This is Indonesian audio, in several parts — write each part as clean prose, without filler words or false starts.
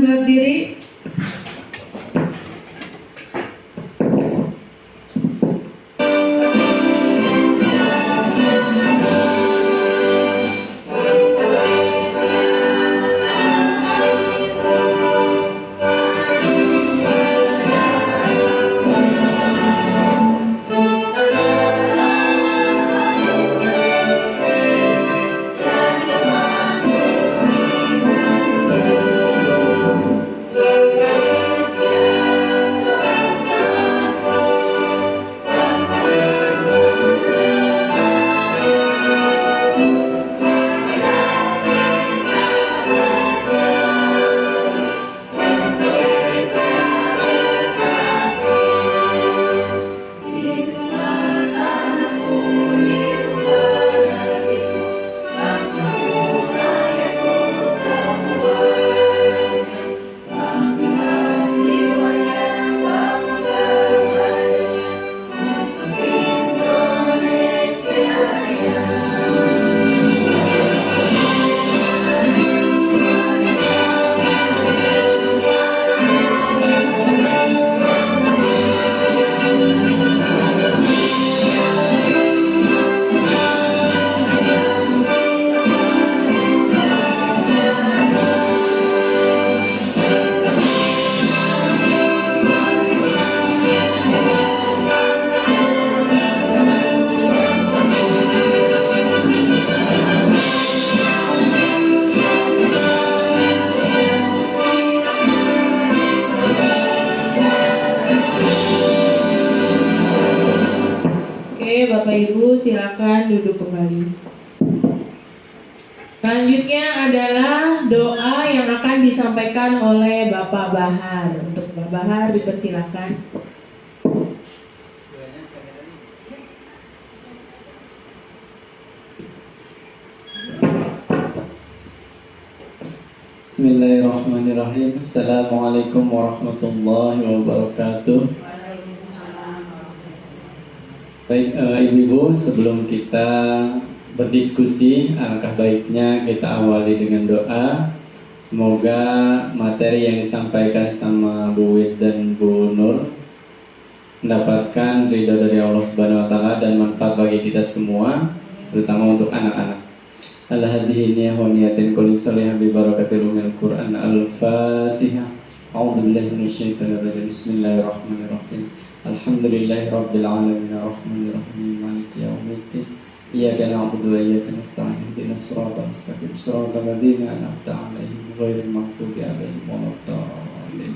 undur diri. Bapak Ibu silakan duduk kembali. Selanjutnya adalah doa yang akan disampaikan oleh Bapak Bahar. Untuk Bapak Bahar dipersilakan. Bismillahirrahmanirrahim. Assalamualaikum warahmatullahi wabarakatuh. Baik, ibu-ibu, sebelum kita berdiskusi, alangkah baiknya kita awali dengan doa. Semoga materi yang disampaikan sama Bu Wid dan Bu Nur mendapatkan ridho dari Allah Subhanahu wa Ta'ala dan manfaat bagi kita semua, terutama untuk anak-anak. Al-hadiyiniyah wa niyatin kulli salihah bi barakatil umil Qur'an. Al-Fatihah. A'udzubillahi minasyaitonir rajim. Bismillahirrahmanirrahim. Alhamdulillahi rabbil alamin arrahmanirrahim maliki yaumiddin. Iyyaka na'budu wa iyyaka nasta'in. Ihdinas siratal mustaqim. Siratal ladzina an'amta 'alaihim ghairil maghdubi 'alaihim waladdallin.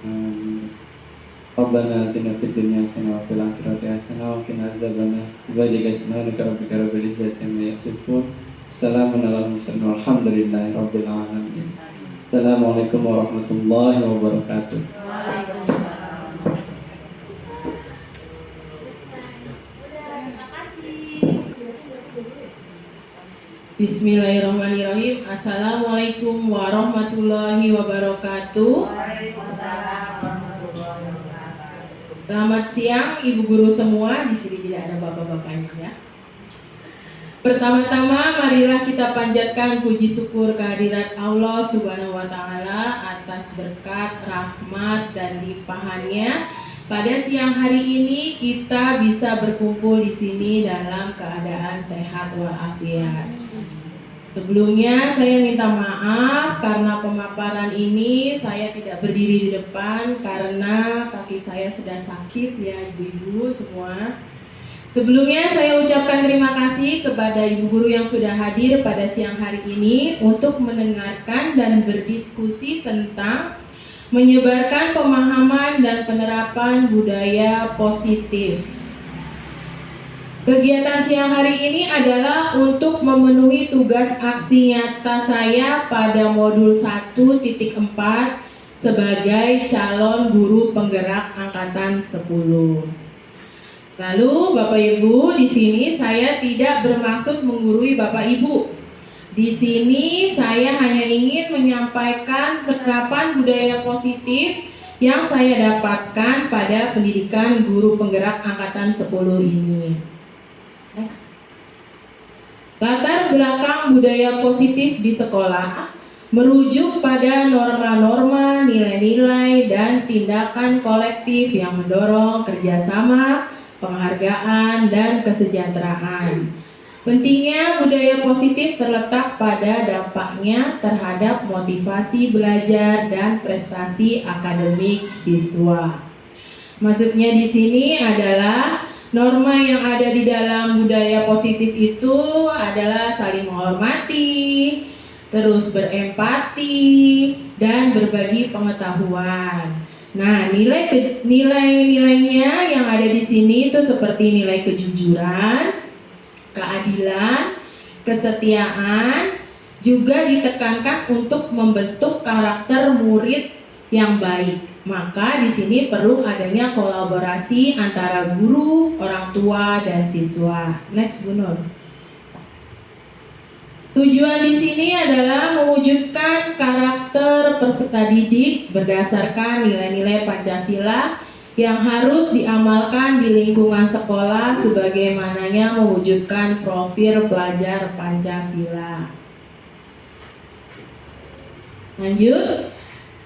Amin. Rabbana atina fid dunya hasanah wa fil akhirati hasanah wa qina adzabannar. Subhanaka subhanaka rabbika rabbil izzati amma yasifun. Assalamun alal mursalin walhamdulillahi rabbil alamin. Assalamualaikum warahmatullahi wabarakatuh. Bismillahirrahmanirrahim. Assalamualaikum warahmatullahi wabarakatuh. Selamat siang Ibu Guru semua. Di sini tidak ada bapak-bapaknya ya. Pertama-tama marilah kita panjatkan puji syukur kehadirat Allah Subhanahu wa Ta'ala atas berkat, rahmat dan limpahannya. Pada siang hari ini kita bisa berkumpul di sini dalam keadaan sehat walafiat. Sebelumnya saya minta maaf karena pemaparan ini saya tidak berdiri di depan karena kaki saya sedang sakit ya ibu-ibu semua. Sebelumnya saya ucapkan terima kasih kepada ibu guru yang sudah hadir pada siang hari ini untuk mendengarkan dan berdiskusi tentang menyebarkan pemahaman dan penerapan budaya positif. Kegiatan siang hari ini adalah untuk memenuhi tugas aksi nyata saya pada modul 1.4 sebagai calon guru penggerak angkatan 10. Lalu Bapak Ibu, di sini saya tidak bermaksud menggurui Bapak Ibu. Di sini saya hanya ingin menyampaikan penerapan budaya positif yang saya dapatkan pada pendidikan guru penggerak angkatan 10 ini. Next. Latar belakang budaya positif di sekolah merujuk pada norma-norma, nilai-nilai, dan tindakan kolektif yang mendorong kerjasama, penghargaan, dan kesejahteraan. Pentingnya budaya positif terletak pada dampaknya terhadap motivasi belajar dan prestasi akademik siswa. Maksudnya di sini adalah norma yang ada di dalam budaya positif itu adalah saling menghormati, terus berempati, dan berbagi pengetahuan. Nah, nilai-nilainya yang ada di sini itu seperti nilai kejujuran, keadilan, kesetiaan, juga ditekankan untuk membentuk karakter murid yang baik. Maka di sini perlu adanya kolaborasi antara guru, orang tua, dan siswa. Next, Bu Nur. Tujuan di sini adalah mewujudkan karakter peserta didik berdasarkan nilai-nilai Pancasila yang harus diamalkan di lingkungan sekolah sebagaimananya mewujudkan profil pelajar Pancasila. Lanjut.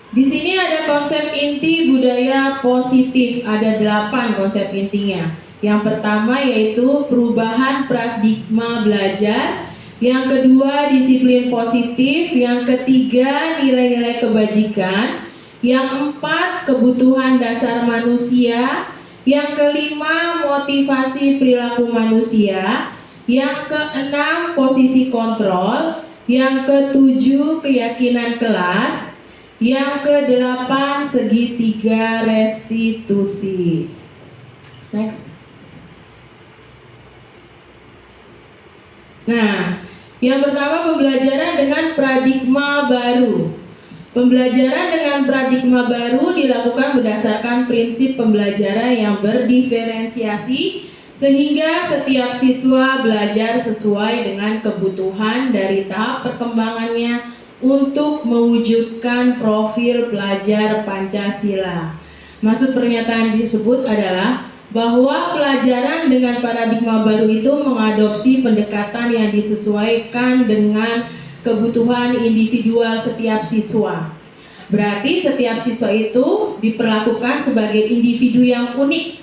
Di sini ada konsep inti budaya positif, ada 8 konsep intinya. Yang pertama yaitu perubahan paradigma belajar. Yang kedua, disiplin positif. Yang ketiga, nilai-nilai kebajikan. Yang empat, kebutuhan dasar manusia. Yang kelima, motivasi perilaku manusia. Yang keenam, posisi kontrol. Yang ketujuh, keyakinan kelas. Yang kedelapan, segitiga restitusi. Next. Nah, yang pertama pembelajaran dengan paradigma baru. Pembelajaran dengan paradigma baru dilakukan berdasarkan prinsip pembelajaran yang berdiferensiasi sehingga setiap siswa belajar sesuai dengan kebutuhan dari tahap perkembangannya untuk mewujudkan profil pelajar Pancasila. Maksud pernyataan tersebut adalah bahwa pelajaran dengan paradigma baru itu mengadopsi pendekatan yang disesuaikan dengan kebutuhan individual setiap siswa. Berarti setiap siswa itu diperlakukan sebagai individu yang unik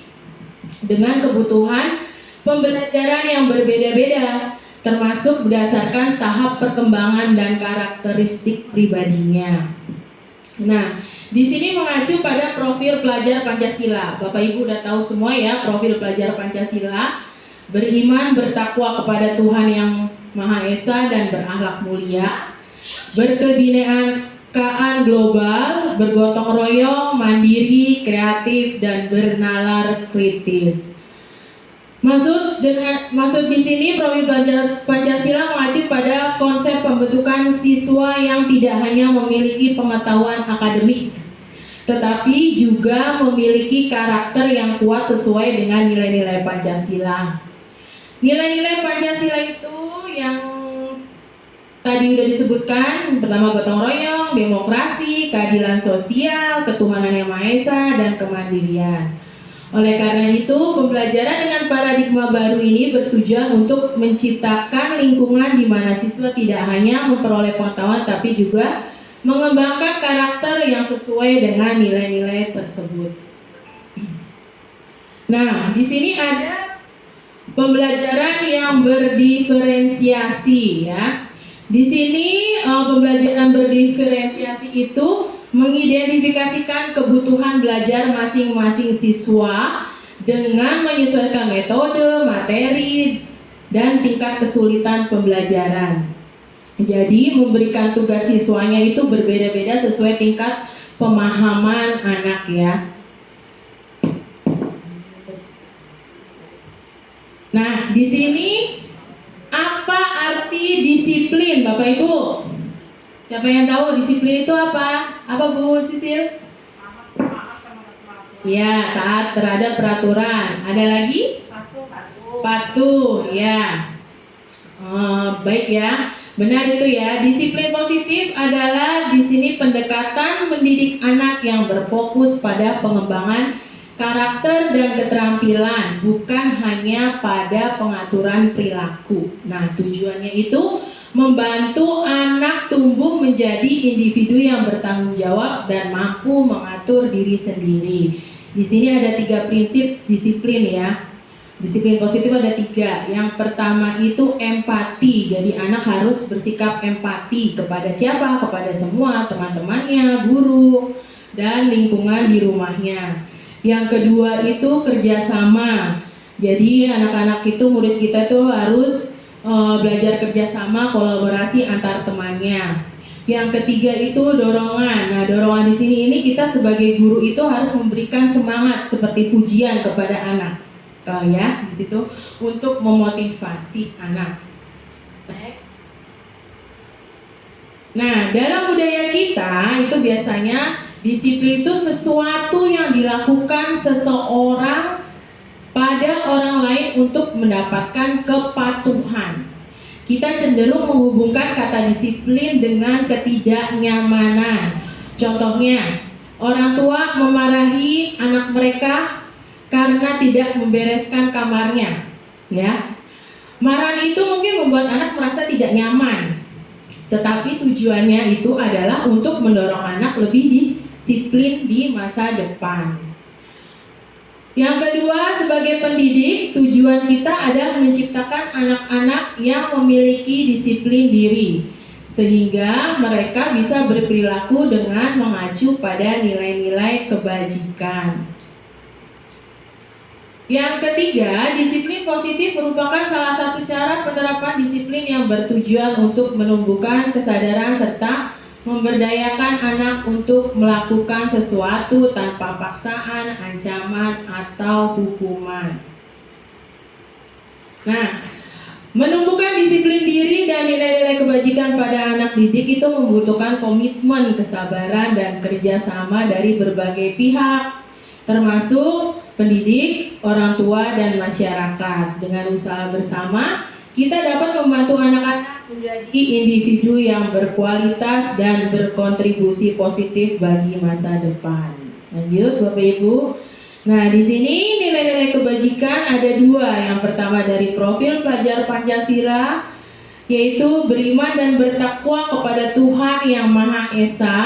dengan kebutuhan pembelajaran yang berbeda-beda, termasuk berdasarkan tahap perkembangan dan karakteristik pribadinya. Nah, di sini mengacu pada profil pelajar Pancasila. Bapak Ibu udah tahu semua ya profil pelajar Pancasila. Beriman, bertakwa kepada Tuhan yang Maha Esa dan berakhlak mulia. Berkebinekaan global, bergotong royong, mandiri, kreatif, dan bernalar kritis. Maksud di sini profil pelajar Pancasila mengacu pada konsep pembentukan siswa yang tidak hanya memiliki pengetahuan akademik, tetapi juga memiliki karakter yang kuat sesuai dengan nilai-nilai Pancasila. Nilai-nilai Pancasila itu yang tadi sudah disebutkan, pertama gotong royong, demokrasi, keadilan sosial, ketuhanan yang Maha Esa, dan kemandirian. Oleh karena itu, pembelajaran dengan paradigma baru ini bertujuan untuk menciptakan lingkungan di mana siswa tidak hanya memperoleh pengetahuan tapi juga mengembangkan karakter yang sesuai dengan nilai-nilai tersebut. Nah, di sini ada pembelajaran yang berdiferensiasi ya. Di sini pembelajaran berdiferensiasi itu mengidentifikasikan kebutuhan belajar masing-masing siswa dengan menyesuaikan metode, materi, dan tingkat kesulitan pembelajaran. Jadi memberikan tugas siswanya itu berbeda-beda sesuai tingkat pemahaman anak ya. Nah, di sini apa arti disiplin, Bapak Ibu? Siapa yang tahu disiplin itu apa? Apa Bu Sisil? Ya, taat terhadap peraturan. Ada lagi? Patuh, ya. Baik ya. Benar itu ya. Disiplin positif adalah di sini pendekatan mendidik anak yang berfokus pada pengembangan karakter dan keterampilan, bukan hanya pada pengaturan perilaku. Nah, tujuannya itu membantu anak tumbuh menjadi individu yang bertanggung jawab dan mampu mengatur diri sendiri. Di sini ada 3 prinsip disiplin ya. Disiplin positif ada 3. Yang pertama itu empati. Jadi anak harus bersikap empati kepada siapa? Kepada semua teman-temannya, guru, dan lingkungan di rumahnya. Yang kedua itu kerjasama. Jadi anak-anak itu, murid kita tuh harus belajar kerjasama, kolaborasi antar temannya. Yang ketiga itu dorongan. Nah, dorongan di sini ini kita sebagai guru itu harus memberikan semangat seperti pujian kepada anak, ya di situ untuk memotivasi anak. Next. Nah, dalam budaya kita itu biasanya disiplin itu sesuatu yang dilakukan seseorang pada orang lain untuk mendapatkan kepatuhan. Kita cenderung menghubungkan kata disiplin dengan ketidaknyamanan. Contohnya, orang tua memarahi anak mereka karena tidak membereskan kamarnya, ya. Marahan itu mungkin membuat anak merasa tidak nyaman. Tetapi tujuannya itu adalah untuk mendorong anak lebih disiplin di masa depan. Yang kedua, sebagai pendidik, tujuan kita adalah menciptakan anak-anak yang memiliki disiplin diri, sehingga mereka bisa berperilaku dengan mengacu pada nilai-nilai kebajikan. Yang ketiga, disiplin positif merupakan salah satu cara penerapan disiplin yang bertujuan untuk menumbuhkan kesadaran serta memberdayakan anak untuk melakukan sesuatu tanpa paksaan, ancaman, atau hukuman. Nah, menumbuhkan disiplin diri dan nilai-nilai kebajikan pada anak didik itu membutuhkan komitmen, kesabaran, dan kerjasama dari berbagai pihak, termasuk pendidik, orang tua, dan masyarakat. Dengan usaha bersama, kita dapat membantu anak-anak menjadi individu yang berkualitas dan berkontribusi positif bagi masa depan. Lanjut, Bapak Ibu. Nah, di sini nilai-nilai kebajikan ada 2. Yang pertama dari profil pelajar Pancasila, yaitu beriman dan bertakwa kepada Tuhan Yang Maha Esa,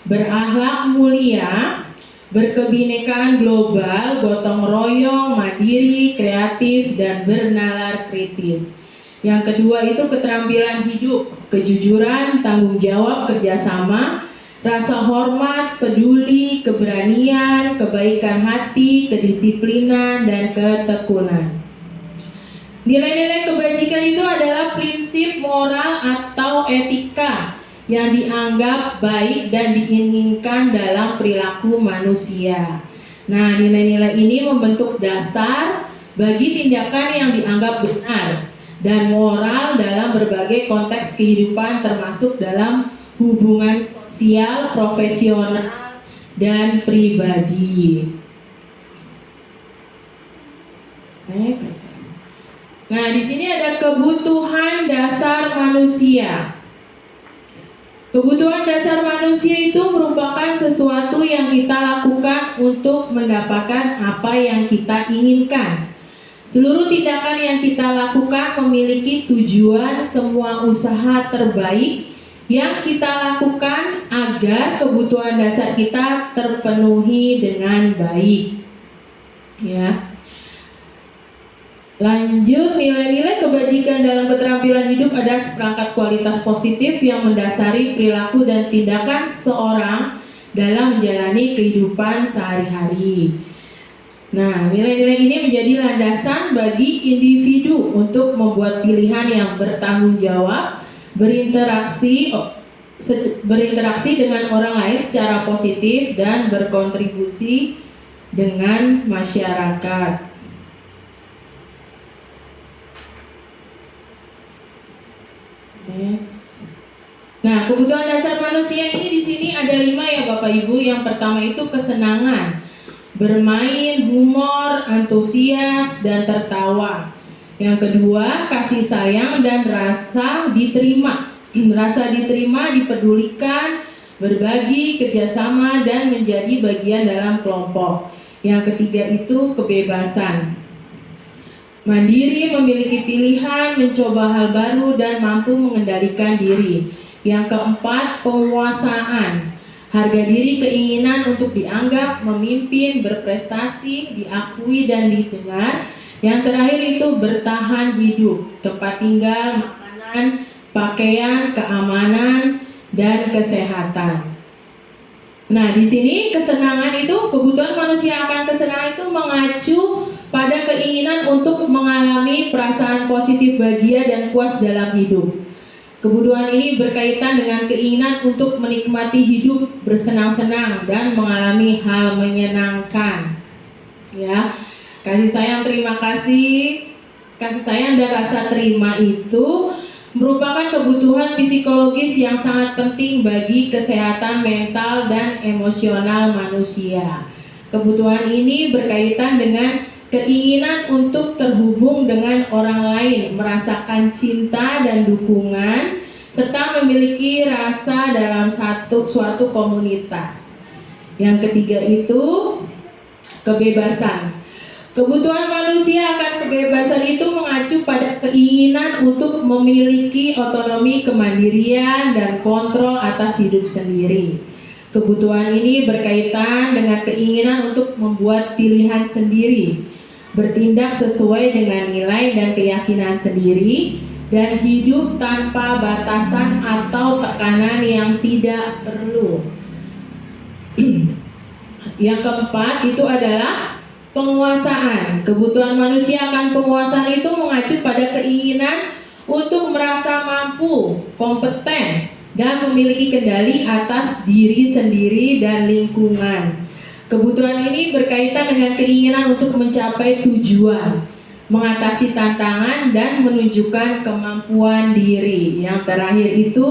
berakhlak mulia, berkebinekaan global, gotong royong, mandiri, kreatif, dan bernalar kritis. Yang kedua itu keterampilan hidup, kejujuran, tanggung jawab, kerjasama, rasa hormat, peduli, keberanian, kebaikan hati, kedisiplinan, dan ketekunan. Nilai-nilai kebajikan itu adalah prinsip moral atau etika yang dianggap baik dan diinginkan dalam perilaku manusia. Nah, nilai-nilai ini membentuk dasar bagi tindakan yang dianggap benar dan moral dalam berbagai konteks kehidupan, termasuk dalam hubungan sosial, profesional, dan pribadi. Next. Nah, di sini ada kebutuhan dasar manusia. Kebutuhan dasar manusia itu merupakan sesuatu yang kita lakukan untuk mendapatkan apa yang kita inginkan. Seluruh tindakan yang kita lakukan memiliki tujuan, semua usaha terbaik yang kita lakukan agar kebutuhan dasar kita terpenuhi dengan baik. Ya. Lanjut, nilai-nilai kebajikan dalam keterampilan hidup ada seperangkat kualitas positif yang mendasari perilaku dan tindakan seorang dalam menjalani kehidupan sehari-hari. Nah, nilai-nilai ini menjadi landasan bagi individu untuk membuat pilihan yang bertanggung jawab, berinteraksi dengan orang lain secara positif, dan berkontribusi dengan masyarakat. Next. Nah, kebutuhan dasar manusia ini di sini ada 5 ya Bapak Ibu. Yang pertama itu kesenangan, bermain, humor, antusias, dan tertawa. Yang kedua, kasih sayang dan rasa diterima. Rasa diterima, dipedulikan, berbagi, kerjasama, dan menjadi bagian dalam kelompok. Yang ketiga itu kebebasan. Mandiri, memiliki pilihan, mencoba hal baru, dan mampu mengendalikan diri. Yang keempat, penguasaan. Harga diri, keinginan untuk dianggap, memimpin, berprestasi, diakui, dan didengar. Yang terakhir itu bertahan hidup, tempat tinggal, makanan, pakaian, keamanan, dan kesehatan. Nah, di sini kesenangan itu, kebutuhan manusia akan kesenangan itu mengacu pada keinginan untuk mengalami perasaan positif, bahagia, dan puas dalam hidup. Kebutuhan ini berkaitan dengan keinginan untuk menikmati hidup, bersenang-senang, dan mengalami hal menyenangkan. Ya, kasih sayang, terima kasih sayang dan rasa terima itu merupakan kebutuhan psikologis yang sangat penting bagi kesehatan mental dan emosional manusia. Kebutuhan ini berkaitan dengan keinginan untuk terhubung dengan orang lain, merasakan cinta dan dukungan, serta memiliki rasa dalam suatu komunitas. Yang ketiga itu kebebasan. Kebutuhan manusia akan kebebasan itu mengacu pada keinginan untuk memiliki otonomi, kemandirian, dan kontrol atas hidup sendiri. Kebutuhan ini berkaitan dengan keinginan untuk membuat pilihan sendiri, bertindak sesuai dengan nilai dan keyakinan sendiri, dan hidup tanpa batasan atau tekanan yang tidak perlu. Yang keempat itu adalah penguasaan. Kebutuhan manusia akan penguasaan itu mengacu pada keinginan untuk merasa mampu, kompeten, dan memiliki kendali atas diri sendiri dan lingkungan. Kebutuhan ini berkaitan dengan keinginan untuk mencapai tujuan, mengatasi tantangan, dan menunjukkan kemampuan diri. Yang terakhir itu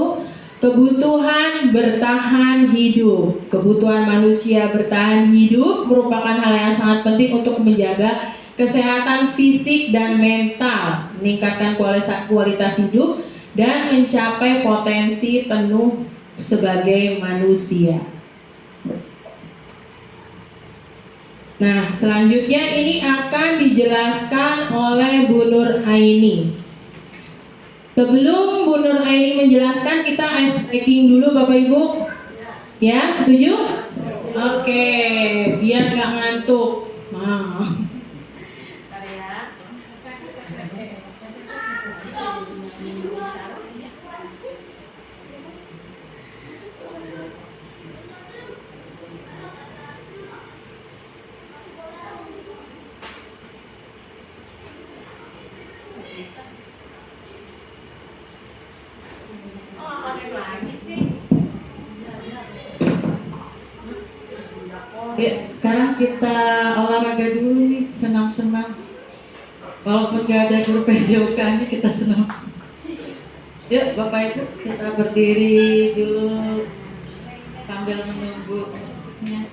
kebutuhan bertahan hidup. Kebutuhan manusia bertahan hidup merupakan hal yang sangat penting untuk menjaga kesehatan fisik dan mental, meningkatkan kualitas hidup, dan mencapai potensi penuh sebagai manusia. Nah, selanjutnya ini akan dijelaskan oleh Bu Nur Aini. Sebelum Bu Nur Aini menjelaskan, kita ice breaking dulu Bapak Ibu. Ya, setuju? Oke, biar nggak ngantuk. Nah. Ya, sekarang kita olahraga dulu nih, senam-senam. Walaupun gak ada guru PJOK nih, kita senam-senam. Yuk Bapak Ibu, kita berdiri dulu sambil menunggu musiknya.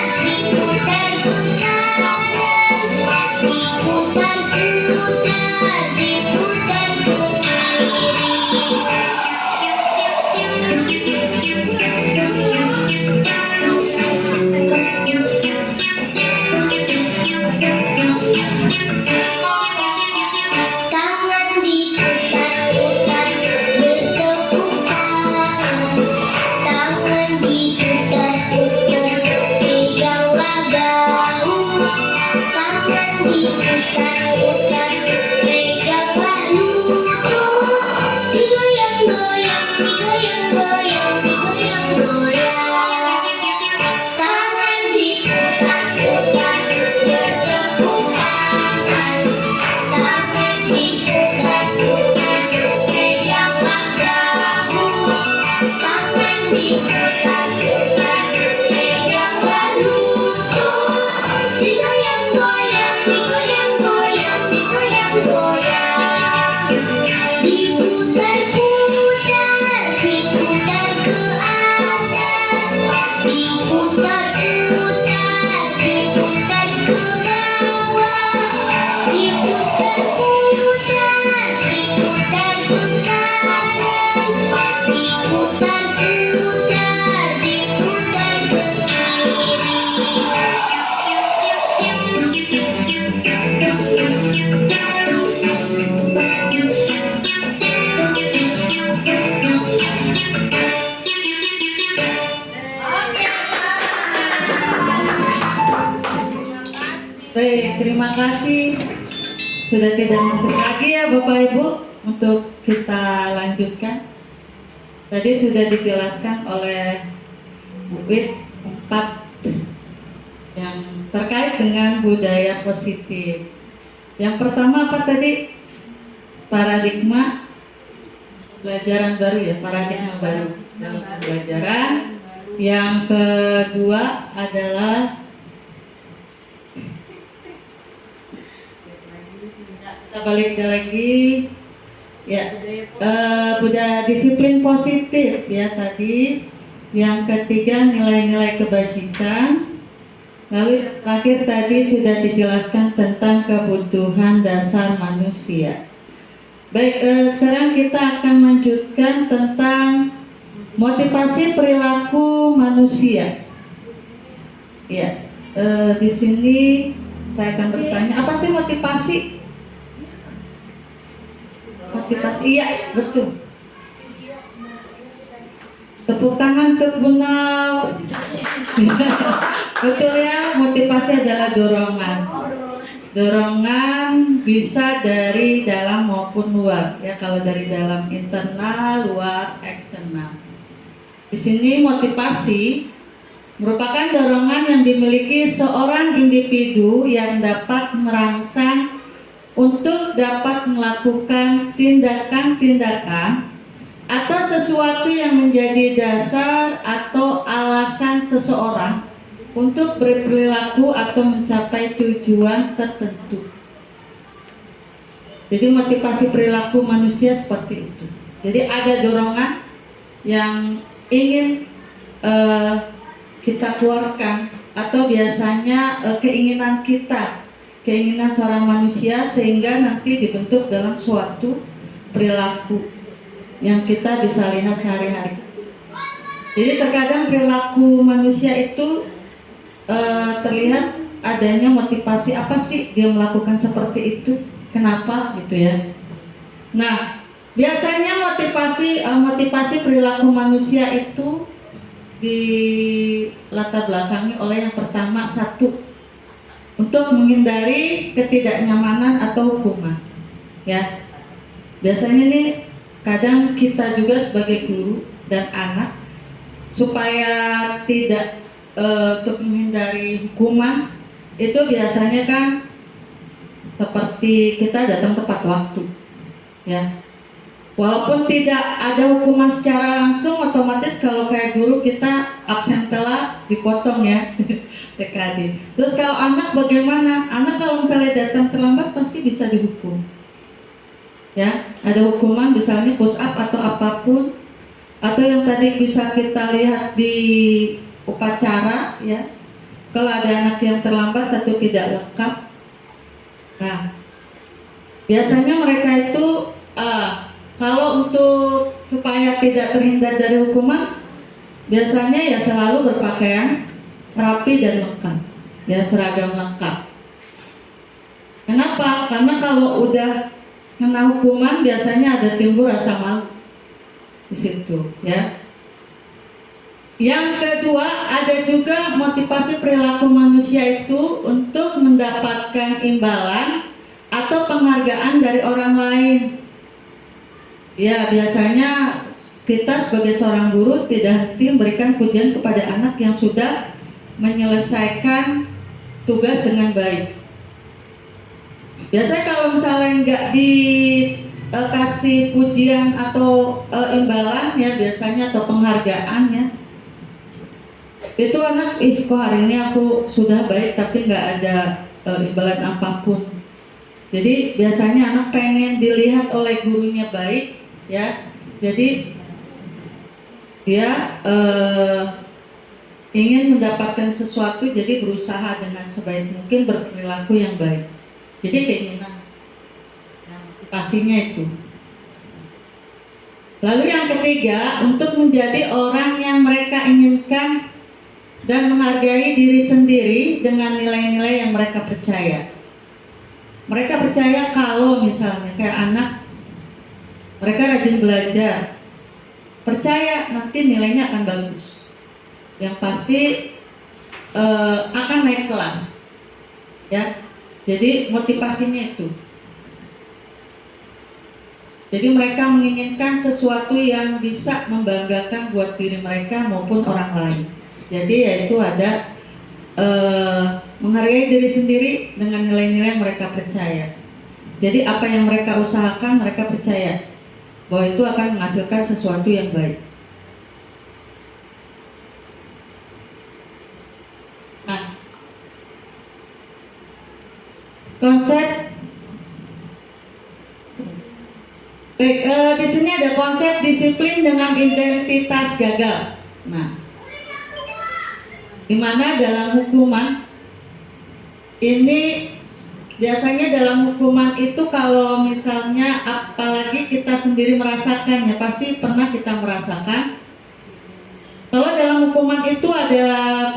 Diputar ke kanan, diputar ke kasih. Sudah tidak menunggu lagi ya Bapak Ibu untuk kita lanjutkan. Tadi sudah dijelaskan oleh Bu Wit 4 yang terkait dengan budaya positif. Yang pertama apa tadi? Paradigma pelajaran baru ya, paradigma baru dalam pembelajaran. Yang kedua adalah kita balik lagi ya, budaya disiplin positif ya tadi. Yang ketiga nilai-nilai kebajikan. Lalu yang terakhir tadi sudah dijelaskan tentang kebutuhan dasar manusia. Baik, sekarang kita akan lanjutkan tentang motivasi perilaku manusia. Ya, di sini saya akan bertanya, apa sih motivasi? Motivasi, iya betul. Tepuk tangan untuk Bunau. Betul ya, motivasi adalah dorongan. Dorongan bisa dari dalam maupun luar. Ya, kalau dari dalam internal, luar eksternal. Di sini motivasi merupakan dorongan yang dimiliki seorang individu yang dapat merangsang untuk dapat melakukan tindakan-tindakan atau sesuatu yang menjadi dasar atau alasan seseorang untuk berperilaku atau mencapai tujuan tertentu. Jadi motivasi perilaku manusia seperti itu. Jadi ada dorongan yang ingin kita keluarkan, atau biasanya keinginan kita, keinginan seorang manusia, sehingga nanti dibentuk dalam suatu perilaku yang kita bisa lihat sehari-hari. Jadi terkadang perilaku manusia itu terlihat adanya motivasi, apa sih dia melakukan seperti itu, kenapa gitu ya. Nah, biasanya motivasi perilaku manusia itu di latar belakangi oleh yang pertama, satu, untuk menghindari ketidaknyamanan atau hukuman. Ya, biasanya nih kadang kita juga sebagai guru dan anak supaya tidak untuk menghindari hukuman itu biasanya kan seperti kita datang tepat waktu ya, walaupun tidak ada hukuman secara langsung, otomatis kalau kayak guru kita absen telat dipotong ya TKD. Terus kalau anak bagaimana? Anak kalau misalnya datang terlambat pasti bisa dihukum ya, ada hukuman misalnya push up atau apapun, atau yang tadi bisa kita lihat di upacara ya, kalau ada anak yang terlambat atau tidak lengkap. Nah, biasanya mereka itu kalau untuk supaya tidak terhindar dari hukuman, biasanya ya selalu berpakaian rapi dan lengkap ya, seragam lengkap. Kenapa? Karena kalau udah kena hukuman biasanya ada timbul rasa malu di situ ya. Yang kedua, ada juga motivasi perilaku manusia itu untuk mendapatkan imbalan atau penghargaan dari orang lain. Ya, biasanya kita sebagai seorang guru tidak henti memberikan pujian kepada anak yang sudah menyelesaikan tugas dengan baik. Biasanya kalau misalnya nggak dikasih pujian atau imbalan ya, biasanya atau penghargaan ya, itu anak kok hari ini aku sudah baik tapi nggak ada imbalan apapun. Jadi biasanya anak pengen dilihat oleh gurunya baik ya, jadi dia ingin mendapatkan sesuatu, jadi berusaha dengan sebaik mungkin berperilaku yang baik. Jadi keinginan, motivasinya itu. Lalu yang ketiga, untuk menjadi orang yang mereka inginkan dan menghargai diri sendiri dengan nilai-nilai yang mereka percaya. Mereka percaya kalau misalnya kayak anak, mereka rajin belajar, percaya nanti nilainya akan bagus, yang pasti akan naik kelas ya. Jadi motivasinya itu. Jadi mereka menginginkan sesuatu yang bisa membanggakan buat diri mereka maupun orang lain. Jadi yaitu ada menghargai diri sendiri dengan nilai-nilai yang mereka percaya. Jadi apa yang mereka usahakan mereka percaya bahwa itu akan menghasilkan sesuatu yang baik. Nah, konsep di sini ada konsep disiplin dengan identitas gagal. Nah, di mana dalam hukuman ini biasanya dalam hukuman itu kalau misalnya apalagi kita sendiri merasakan, ya pasti pernah kita merasakan kalau dalam hukuman itu ada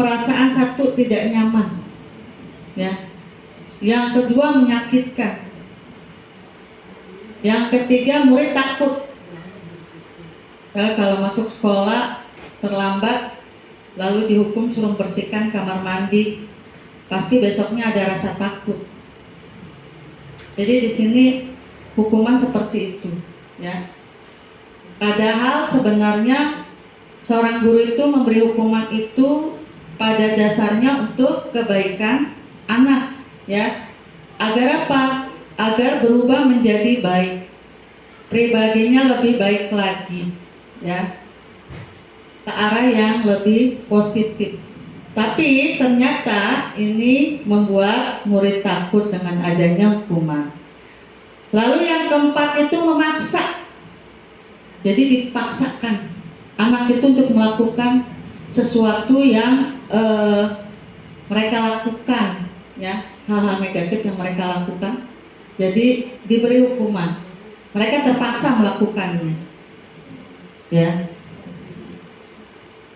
perasaan satu tidak nyaman, ya. Yang kedua menyakitkan. Yang ketiga murid takut. Kalau masuk sekolah terlambat lalu dihukum suruh bersihkan kamar mandi, pasti besoknya ada rasa takut. Jadi di sini hukuman seperti itu, ya. Padahal sebenarnya seorang guru itu memberi hukuman itu pada dasarnya untuk kebaikan anak, ya. Agar apa? Agar berubah menjadi baik, pribadinya lebih baik lagi, ya, ke arah yang lebih positif. Tapi ternyata ini membuat murid takut dengan adanya hukuman. Lalu yang keempat itu memaksa. Jadi dipaksakan anak itu untuk melakukan sesuatu yang mereka lakukan, ya, hal-hal negatif yang mereka lakukan. Jadi diberi hukuman, mereka terpaksa melakukannya, ya.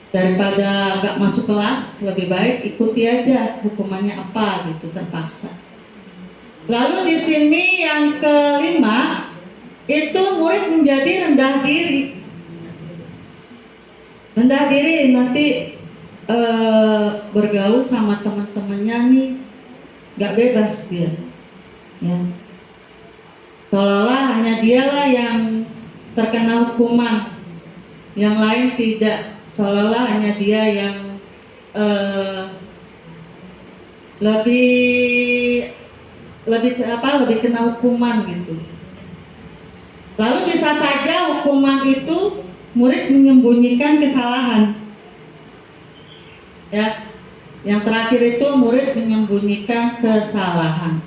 Daripada nggak masuk kelas, lebih baik ikuti aja hukumannya apa gitu, terpaksa. Lalu di sini yang kelima itu murid menjadi rendah diri. Rendah diri nanti bergaul sama teman-temannya nih nggak bebas dia, ya. Seolah-olah hanya dialah yang terkena hukuman, yang lain tidak. Seolah-olah hanya dia yang lebih kena hukuman gitu. Lalu bisa saja hukuman itu murid menyembunyikan kesalahan, ya. Yang terakhir itu murid menyembunyikan kesalahan.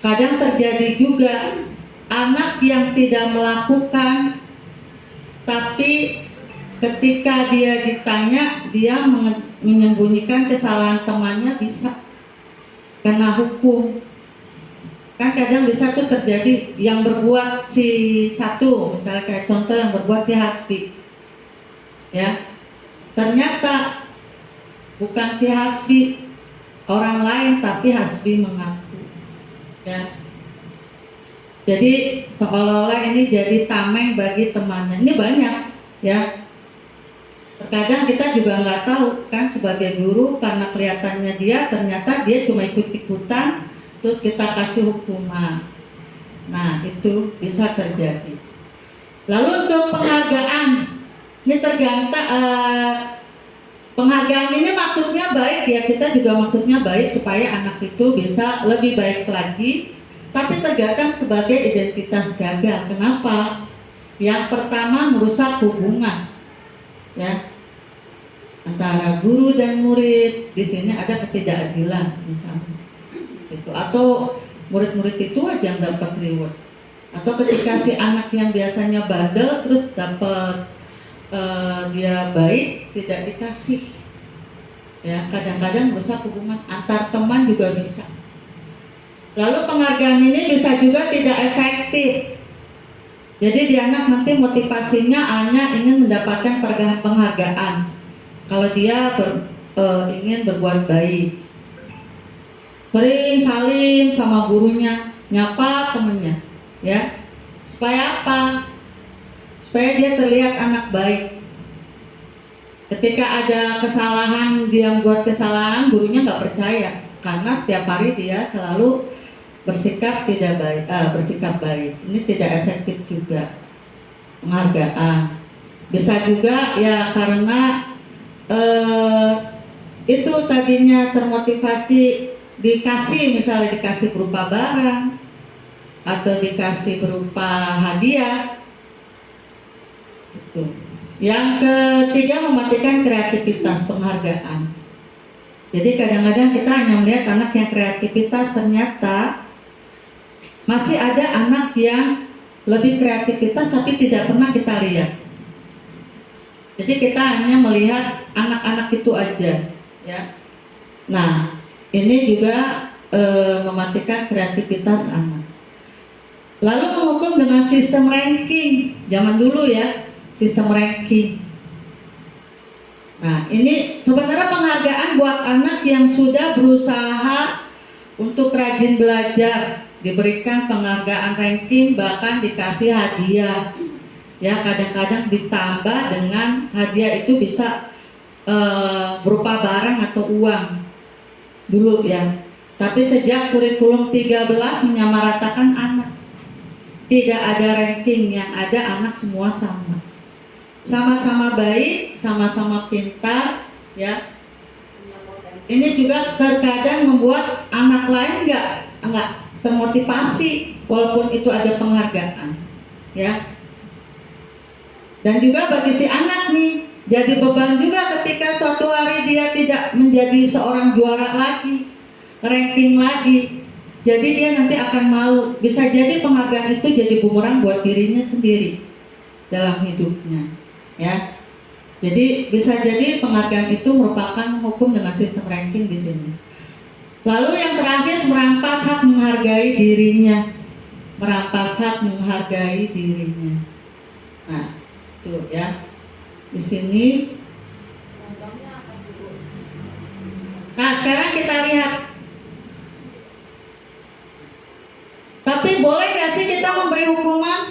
Kadang terjadi juga anak yang tidak melakukan, tapi ketika dia ditanya, dia menyembunyikan kesalahan temannya, bisa kena hukum. Kan kadang bisa tuh terjadi yang berbuat si satu, misalnya kayak contoh yang berbuat si Hasbi, ya, ternyata bukan si Hasbi, orang lain, tapi Hasbi mengaku, ya. Jadi seolah-olah ini jadi tameng bagi temannya. Ini banyak, ya. Terkadang kita juga nggak tahu kan sebagai guru, karena kelihatannya dia, ternyata dia cuma ikut-ikutan, terus kita kasih hukuman. Nah, itu bisa terjadi. Lalu untuk penghargaan, ini tergantung penghargaan ini maksudnya baik, ya, kita juga maksudnya baik supaya anak itu bisa lebih baik lagi. Tapi tergantung sebagai identitas gagal. Kenapa? Yang pertama merusak hubungan, ya, antara guru dan murid. Di sini ada ketidakadilan misalnya, gitu. Atau murid-murid itu aja yang dapat reward. Atau ketika si anak yang biasanya bandel terus dapat dia baik, tidak dikasih, ya. Kadang-kadang merusak hubungan antar teman juga bisa. Lalu penghargaan ini bisa juga tidak efektif. Jadi di anak nanti motivasinya hanya ingin mendapatkan penghargaan kalau dia ingin berbuat baik. Sering salim sama gurunya, nyapa temennya, ya. Supaya apa? Supaya dia terlihat anak baik. Ketika ada kesalahan, dia buat kesalahan, gurunya nggak percaya, karena setiap hari dia selalu bersikap tidak baik, bersikap baik. Ini tidak efektif juga penghargaan. Bisa juga ya karena itu tadinya termotivasi dikasih, misalnya dikasih berupa barang atau dikasih berupa hadiah. Itu. Yang ketiga, mematikan kreativitas penghargaan. Jadi kadang-kadang kita hanya melihat anak yang kreativitas, ternyata masih ada anak yang lebih kreativitas tapi tidak pernah kita lihat. Jadi kita hanya melihat anak-anak itu aja, ya. Nah, ini juga mematikan kreativitas anak. Lalu menghukum dengan sistem ranking. Zaman dulu ya, sistem ranking. Nah, ini sebenarnya penghargaan buat anak yang sudah berusaha untuk rajin belajar, diberikan penghargaan ranking, bahkan dikasih hadiah. Ya, kadang-kadang ditambah dengan hadiah itu bisa berupa barang atau uang dulu ya. Tapi sejak kurikulum 13 menyamaratakan anak, tidak ada ranking, yang ada anak semua sama. Sama-sama baik, sama-sama pintar, ya. Ini juga terkadang membuat anak lain nggak termotivasi walaupun itu ada penghargaan, ya. Dan juga bagi si anak nih, jadi beban juga ketika suatu hari dia tidak menjadi seorang juara lagi, ranking lagi. Jadi dia nanti akan malu. Bisa jadi penghargaan itu jadi bumerang buat dirinya sendiri dalam hidupnya, ya. Jadi bisa jadi penghargaan itu merupakan hukum dengan sistem ranking di sini. Lalu yang terakhir, merampas hak menghargai dirinya, merampas hak menghargai dirinya. Nah, tuh ya, di sini. Nah, sekarang kita lihat. Tapi boleh nggak sih kita memberi hukuman?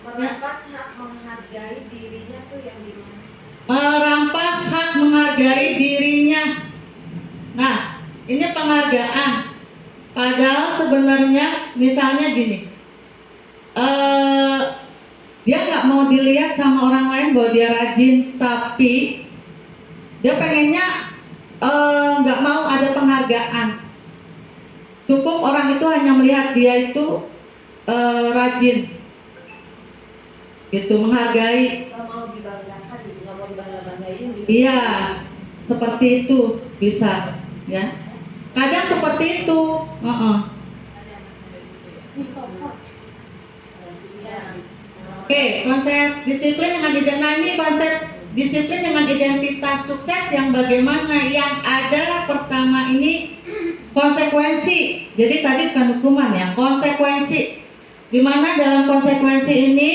Merampas hak menghargai dirinya tuh yang gimana? Merampas hak menghargai dirinya. Nah, ini penghargaan. Padahal sebenarnya misalnya gini, dia nggak mau dilihat sama orang lain bahwa dia rajin, tapi dia pengennya nggak mau ada penghargaan. Cukup orang itu hanya melihat dia itu rajin, gitu, menghargai. Nggak mau dibanggakan gitu, nggak mau dibangga-banggain gitu. Iya, seperti itu bisa, ya. Kadang seperti itu. Oke, konsep disiplin dengan identitas, ini konsep disiplin dengan identitas sukses yang bagaimana? Yang ada pertama ini konsekuensi. Jadi tadi bukan hukuman ya, konsekuensi. Dimana dalam konsekuensi ini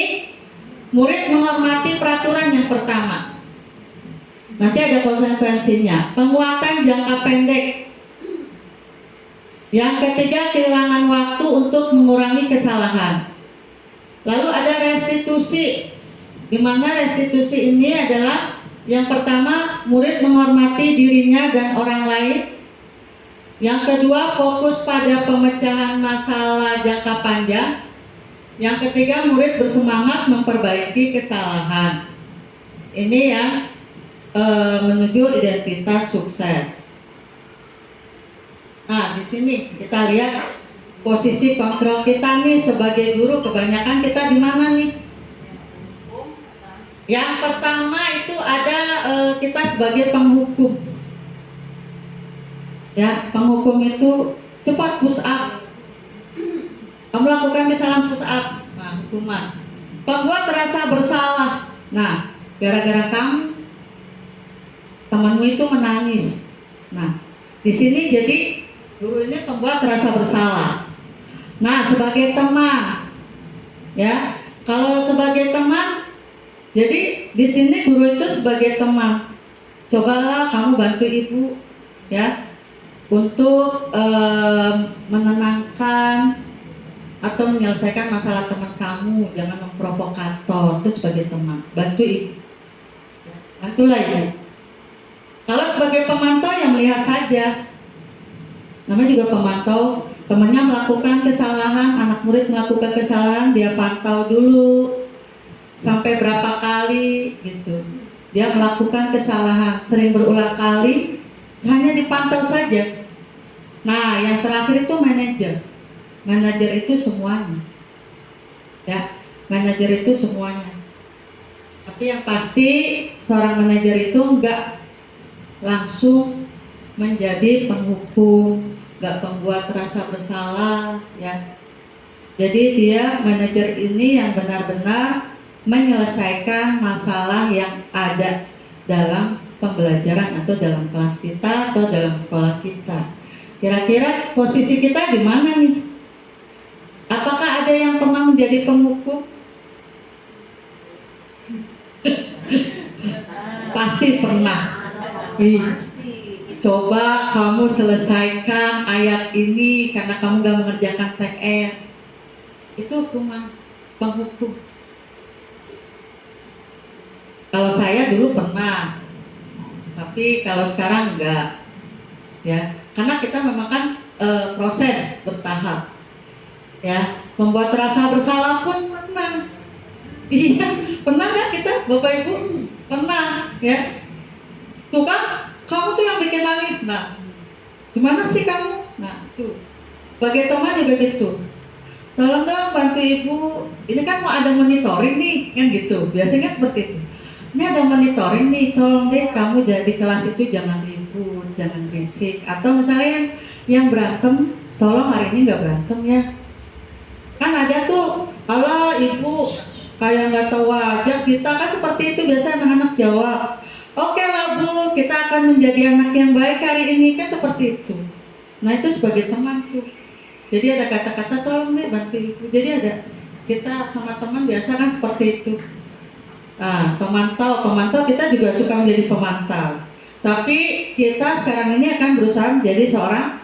murid menghormati peraturan yang pertama. Nanti ada konsekuensinya. Penguatan jangka pendek. Yang ketiga, kehilangan waktu untuk mengurangi kesalahan. Lalu ada restitusi. Di mana restitusi ini adalah yang pertama, murid menghormati dirinya dan orang lain. Yang kedua, fokus pada pemecahan masalah jangka panjang. Yang ketiga, murid bersemangat memperbaiki kesalahan. Ini yang menuju identitas sukses. Nah, di sini kita lihat posisi kontrol kita nih sebagai guru. Kebanyakan kita di mana nih? Yang pertama itu ada kita sebagai penghukum. Ya, penghukum itu cepat push up. Kamu lakukan kesalahan push up, nah hukuman. Pembuat rasa bersalah. Nah, gara-gara kamu temanmu itu menangis. Nah, di sini jadi guru ini pembuat rasa bersalah. Nah, sebagai teman, ya, kalau sebagai teman, jadi di sini guru itu sebagai teman. Cobalah kamu bantu ibu, ya, untuk menenangkan atau menyelesaikan masalah teman kamu. Jangan memprovokator. Itu sebagai teman, bantu ibu, bantulah ibu. Kalau sebagai pemantau yang melihat saja, namanya juga pemantau, temannya melakukan kesalahan, anak murid melakukan kesalahan, dia pantau dulu sampai berapa kali gitu. Dia melakukan kesalahan sering berulang kali, hanya dipantau saja. Nah, yang terakhir itu manajer. Manajer itu semuanya. Ya, manajer itu semuanya. Tapi yang pasti seorang manajer itu enggak langsung menjadi penghukum, enggak membuat rasa bersalah, ya. Jadi dia manajer ini yang benar-benar menyelesaikan masalah yang ada dalam pembelajaran atau dalam kelas kita atau dalam sekolah kita. Kira-kira posisi kita di mana nih? Apakah ada yang pernah menjadi penghukum? Pasti pernah. Wih, coba kamu selesaikan ayat ini karena kamu gak mengerjakan PR. Itu hukuman penghukum. Kalau saya dulu pernah, tapi kalau sekarang enggak. Ya, karena kita memang kan proses bertahap. Ya, membuat rasa bersalah pun pernah. Iya, pernah nggak kita, Bapak Ibu? Pernah, ya. Tuh kan, kamu tuh yang bikin nangis. Nah, gimana sih kamu? Nah, tuh. Sebagai teman juga gitu. Tolong dong bantu ibu. Ini kan mau ada monitoring nih, kan gitu. Biasanya kan seperti itu. Ini ada monitoring nih, tolong deh kamu jadi kelas itu jangan ribut, jangan berisik. Atau misalnya yang berantem, tolong hari ini nggak berantem ya. Kan ada tuh, Allah ibu kayak nggak tahu aja, kita kan seperti itu biasa anak-anak jawab. Oke lah bu, kita akan menjadi anak yang baik hari ini, kan seperti itu. Nah itu sebagai teman tuh. Jadi ada kata-kata tolong deh bantu ibu. Jadi ada kita sama teman biasa kan seperti itu. Nah pemantau kita juga suka menjadi pemantau. Tapi kita sekarang ini akan berusaha menjadi seorang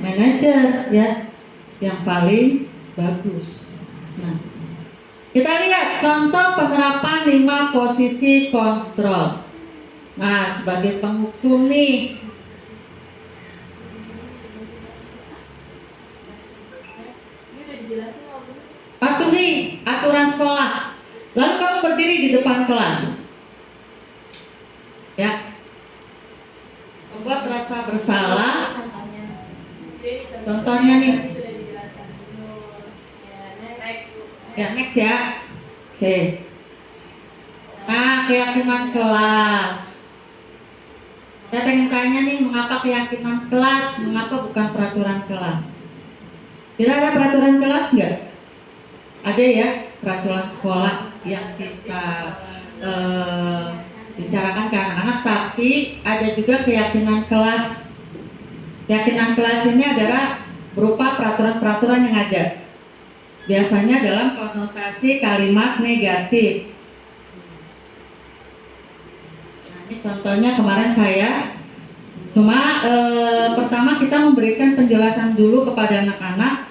manajer ya, yang paling bagus. Nah, kita lihat contoh penerapan 5 posisi kontrol. Nah, sebagai penghukum nih, patuhi aturan sekolah. Lalu kamu berdiri di depan kelas. Ya. Membuat rasa bersalah. Contohnya nih. Ya, next ya. Oke. Nah, keyakinan kelas. Saya pengen tanya nih, mengapa keyakinan kelas? Mengapa bukan peraturan kelas? Kita ada peraturan kelas nggak? Ada ya, peraturan sekolah yang kita bicarakan ke anak-anak. Tapi ada juga keyakinan kelas. Keyakinan kelas ini adalah berupa peraturan-peraturan yang ada. Biasanya dalam konotasi kalimat negatif. Nah, ini contohnya kemarin saya cuma pertama kita memberikan penjelasan dulu kepada anak-anak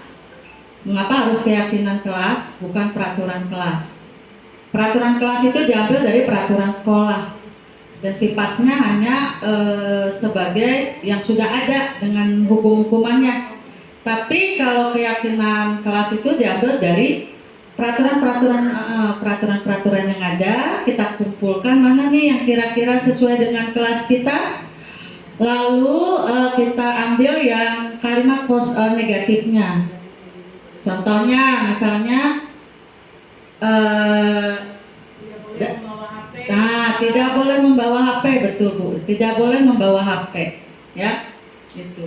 mengapa harus keyakinan kelas bukan peraturan kelas. Peraturan kelas itu diambil dari peraturan sekolah dan sifatnya hanya sebagai yang sudah ada dengan hukum-hukumannya. Tapi kalau keyakinan kelas itu diambil dari peraturan-peraturan yang ada, kita kumpulkan mana nih yang kira-kira sesuai dengan kelas kita. Lalu kita ambil yang kalimat negatifnya. Contohnya misalnya tidak boleh membawa HP, betul Bu. Tidak boleh membawa HP, ya, gitu.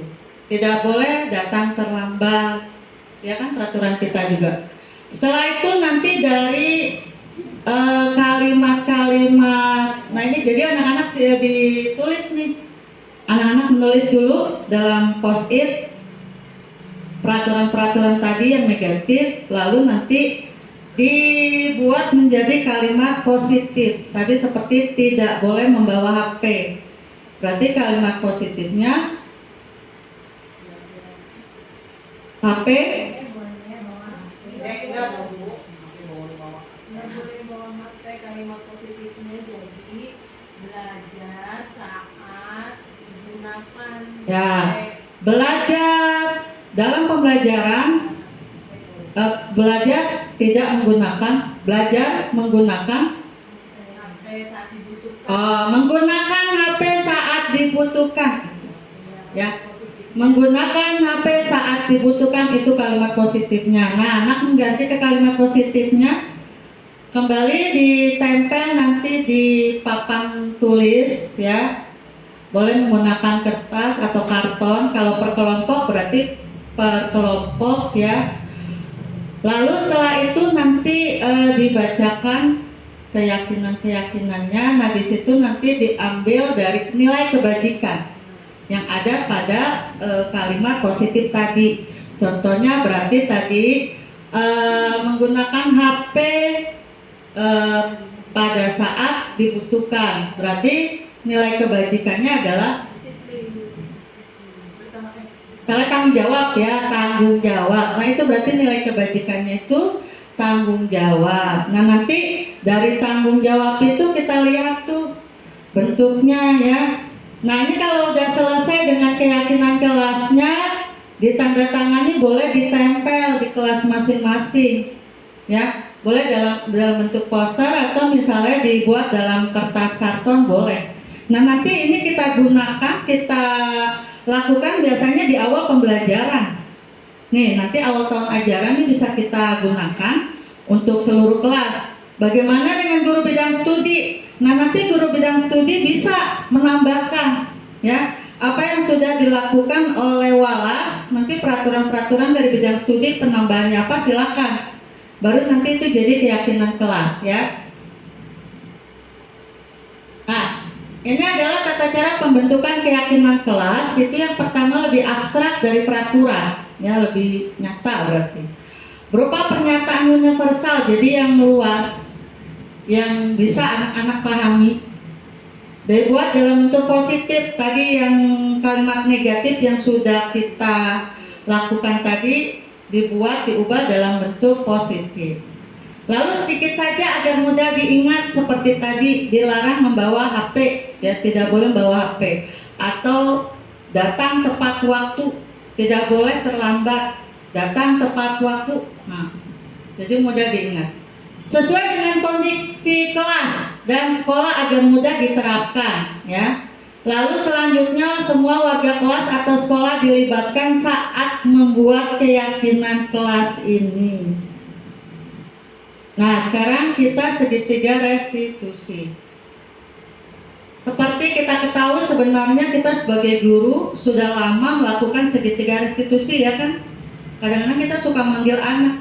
Tidak boleh datang terlambat, ya kan peraturan kita juga. Setelah itu nanti dari kalimat-kalimat, nah ini jadi anak-anak sudah ditulis nih. Anak-anak menulis dulu dalam post-it peraturan-peraturan tadi yang negatif, lalu nanti dibuat menjadi kalimat positif. Tadi seperti tidak boleh membawa HP. Berarti kalimat positifnya HP kalimat positifnya jadi belajar saat digunakan ya, belajar dalam pembelajaran belajar tidak menggunakan menggunakan HP saat dibutuhkan, ya. Menggunakan HP saat dibutuhkan itu kalimat positifnya. Nah, anak mengganti ke kalimat positifnya, kembali ditempel nanti di papan tulis, ya. Boleh menggunakan kertas atau karton. Kalau per kelompok berarti per kelompok, ya. Lalu setelah itu nanti dibacakan keyakinan-keyakinannya. Nah, di situ nanti diambil dari nilai kebajikan yang ada pada kalimat positif tadi. Contohnya berarti tadi menggunakan HP pada saat dibutuhkan. Berarti nilai kebajikannya adalah kalau tanggung jawab, ya, tanggung jawab. Nah, itu berarti nilai kebajikannya itu tanggung jawab. Nah, nanti dari tanggung jawab itu kita lihat tuh bentuknya, ya. Nah, ini kalau udah selesai dengan keyakinan kelasnya, ditandatangani, boleh ditempel di kelas masing-masing, ya. Boleh dalam bentuk poster atau misalnya dibuat dalam kertas karton, boleh. Nah, nanti ini kita gunakan, kita lakukan biasanya di awal pembelajaran. Nih, nanti awal tahun ajaran ini bisa kita gunakan untuk seluruh kelas. Bagaimana dengan guru bidang studi? Nah, nanti guru bidang studi bisa menambahkan, ya, apa yang sudah dilakukan oleh Walas. Nanti peraturan-peraturan dari bidang studi penambahannya apa, silakan. Baru nanti itu jadi keyakinan kelas, ya. Nah, ini adalah tata cara pembentukan keyakinan kelas. Itu yang pertama lebih abstrak dari peraturan, ya, lebih nyata berarti. Berupa pernyataan universal, jadi yang luas, yang bisa anak-anak pahami. Dibuat dalam bentuk positif. Tadi yang kalimat negatif yang sudah kita lakukan tadi diubah dalam bentuk positif. Lalu sedikit saja agar mudah diingat, seperti tadi, dilarang membawa HP, ya, tidak boleh membawa HP. Atau datang tepat waktu, tidak boleh terlambat, datang tepat waktu. Nah, jadi mudah diingat. Sesuai dengan kondisi kelas dan sekolah agar mudah diterapkan, ya. Lalu selanjutnya semua warga kelas atau sekolah dilibatkan saat membuat keyakinan kelas ini. Nah, sekarang kita segitiga restitusi. Seperti kita ketahui, sebenarnya kita sebagai guru sudah lama melakukan segitiga restitusi, ya kan? Kadang-kadang kita suka manggil anak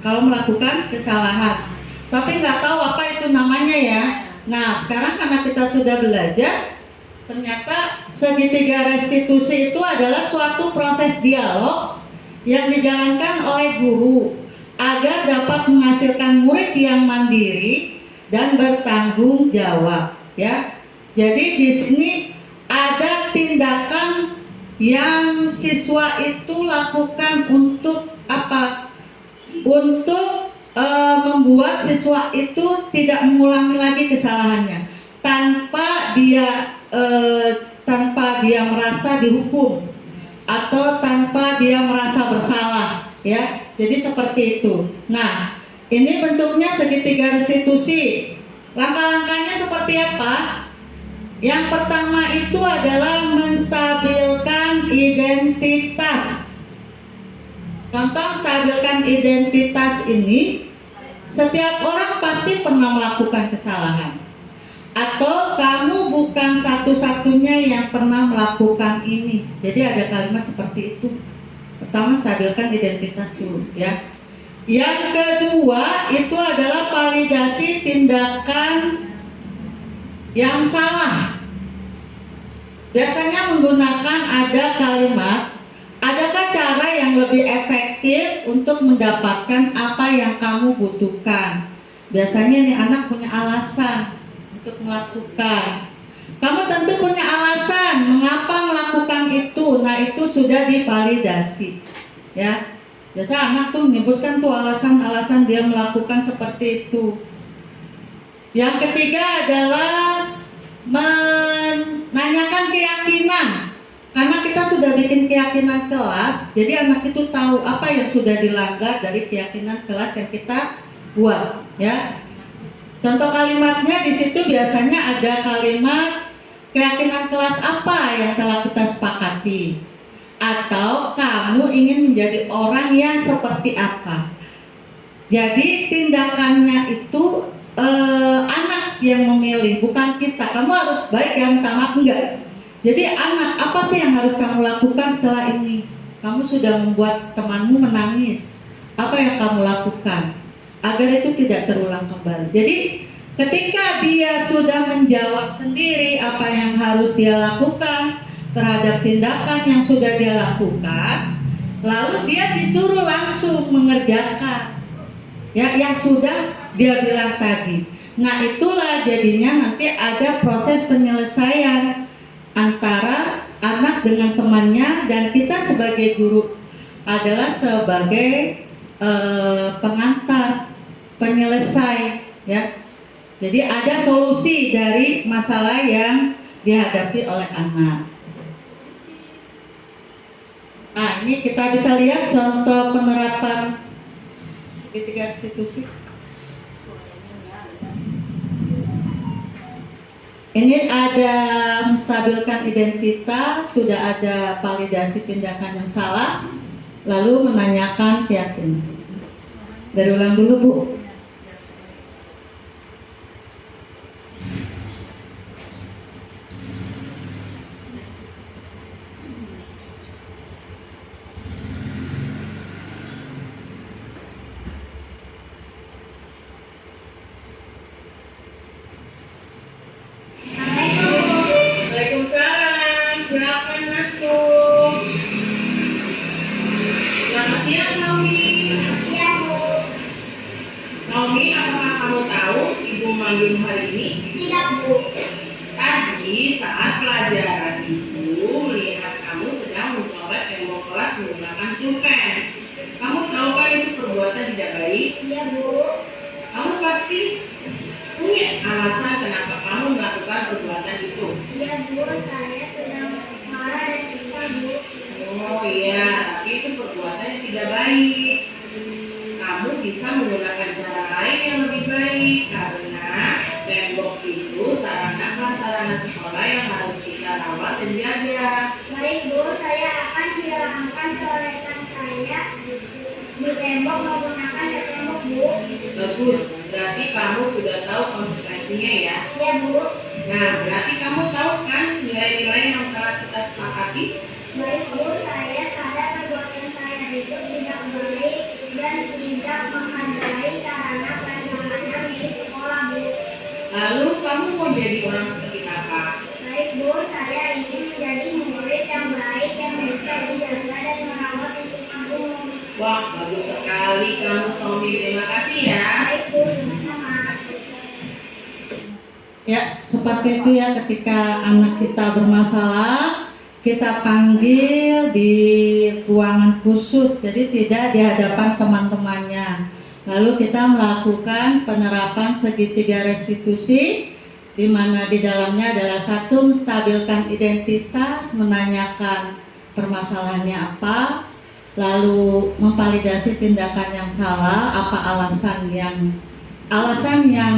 kalau melakukan kesalahan, tapi nggak tahu apa itu namanya, ya. Nah, sekarang karena kita sudah belajar, ternyata segitiga restitusi itu adalah suatu proses dialog yang dijalankan oleh guru agar dapat menghasilkan murid yang mandiri dan bertanggung jawab, ya. Jadi di sini ada tindakan yang siswa itu lakukan untuk apa? Untuk membuat siswa itu tidak mengulangi lagi kesalahannya tanpa dia merasa dihukum atau tanpa dia merasa bersalah, ya. Jadi seperti itu. Nah, ini bentuknya segitiga restitusi. Langkah-langkahnya seperti apa? Yang pertama itu adalah menstabilkan identitas. Contoh stabilkan identitas ini, setiap orang pasti pernah melakukan kesalahan. Atau kamu bukan satu-satunya yang pernah melakukan ini. Jadi ada kalimat seperti itu. Pertama, stabilkan identitas dulu, ya. Yang kedua itu adalah validasi tindakan yang salah. Biasanya menggunakan ada kalimat, adakah cara yang lebih efektif untuk mendapatkan apa yang kamu butuhkan? Biasanya nih anak punya alasan untuk melakukan. Kamu tentu punya alasan mengapa melakukan itu. Nah, itu sudah divalidasi, ya. Biasa anak tuh menyebutkan tuh alasan-alasan dia melakukan seperti itu. Yang ketiga adalah menanyakan keyakinan. Karena kita sudah bikin keyakinan kelas, jadi anak itu tahu apa yang sudah dilanggar dari keyakinan kelas yang kita buat, ya. Contoh kalimatnya di situ biasanya ada kalimat keyakinan kelas apa yang telah kita sepakati, atau kamu ingin menjadi orang yang seperti apa. Jadi tindakannya itu anak yang memilih, bukan kita. Kamu harus baik ya, minta maaf, enggak. Jadi anak, apa sih yang harus kamu lakukan setelah ini? Kamu sudah membuat temanmu menangis. Apa yang kamu lakukan agar itu tidak terulang kembali? Jadi ketika dia sudah menjawab sendiri apa yang harus dia lakukan terhadap tindakan yang sudah dia lakukan, lalu dia disuruh langsung mengerjakan ya yang sudah dia bilang tadi. Nah, itulah jadinya nanti ada proses penyelesaian antara anak dengan temannya, dan kita sebagai guru adalah sebagai pengantar, penyelesai, ya. Jadi ada solusi dari masalah yang dihadapi oleh anak. Nah, ini kita bisa lihat contoh penerapan segitiga restitusi. Ini ada menstabilkan identitas, sudah ada validasi tindakan yang salah, lalu menanyakan keyakinan. Dari ulang dulu, Bu. Waalaikumsalam, silakan masuk. Selamat siang, Naomi. Naomi, apakah kamu tahu Ibu manggil hari ini? Tidak, Bu. Tadi saat pelajaran Ibu melihat kamu sedang mencoret tembok kelas menggunakan pulpen. Kamu tahu kan itu perbuatan tidak baik? Iya, Bu. Kamu pasti punya alasan kenapa kamu melakukan perbuatan itu. Iya, Bu. Saya sedang marah dan susah, Bu. Oh iya, tapi itu perbuatan yang tidak baik. Kamu bisa menggunakan cara lain yang lebih baik, karena tembok itu sarana sekolah yang harus kita rawat dan jaga. Baik, Bu. Saya akan hilangkan coretan saya di tembok menggunakan tembok, Bu. Bagus, berarti kamu sudah tahu konsekuensinya ya. Iya, Bu. Nah, berarti kamu tahu kan nilai-nilai yang telah kita sepakati? Baik, Bu. Saya sadar perbuatan saya itu tidak baik dan tidak menghargai sarana prasarana milik sekolah, Bu. Lalu kamu mau jadi orang seperti apa? Baik, Bu. Saya ingin menjadi murid yang baik yang bisa dijaga dan merawat untuk umum. Wah, bagus sekali kamu, Somi. Terima kasih ya. Baik, Bu. Sama-sama. Ya, seperti itu ya, ketika anak kita bermasalah, kita panggil di ruangan khusus, jadi tidak di hadapan teman-temannya. Lalu kita melakukan penerapan segitiga restitusi, di mana di dalamnya adalah satu, menstabilkan identitas, menanyakan permasalahannya apa, lalu memvalidasi tindakan yang salah, apa alasan yang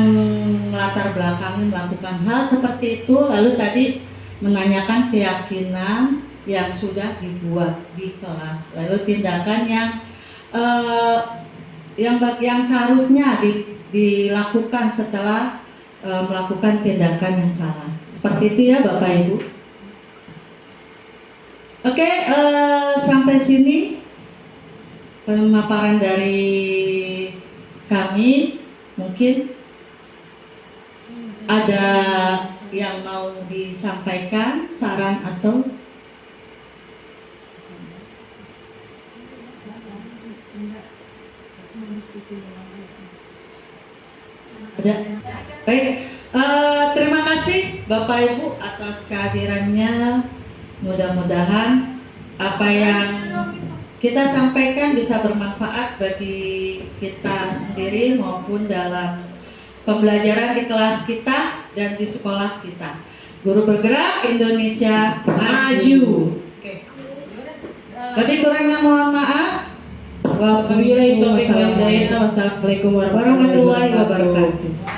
melatar belakangi melakukan hal seperti itu, lalu tadi menanyakan keyakinan yang sudah dibuat di kelas, lalu tindakan yang seharusnya dilakukan setelah melakukan tindakan yang salah. Seperti itu ya Bapak Ibu. Oke, sampai sini pemaparan dari kami. Mungkin ada yang mau disampaikan, saran atau ada? Baik, terima kasih Bapak Ibu atas kehadirannya. Mudah-mudahan apa yang kita sampaikan bisa bermanfaat bagi kita sendiri maupun dalam pembelajaran di kelas kita dan di sekolah kita. Guru bergerak Indonesia maju. Lebih kurangnya mohon maaf. Wabillahi taufiq wal Wassalamualaikum hidayah. Wassalamualaikum warahmatullahi wabarakatuh.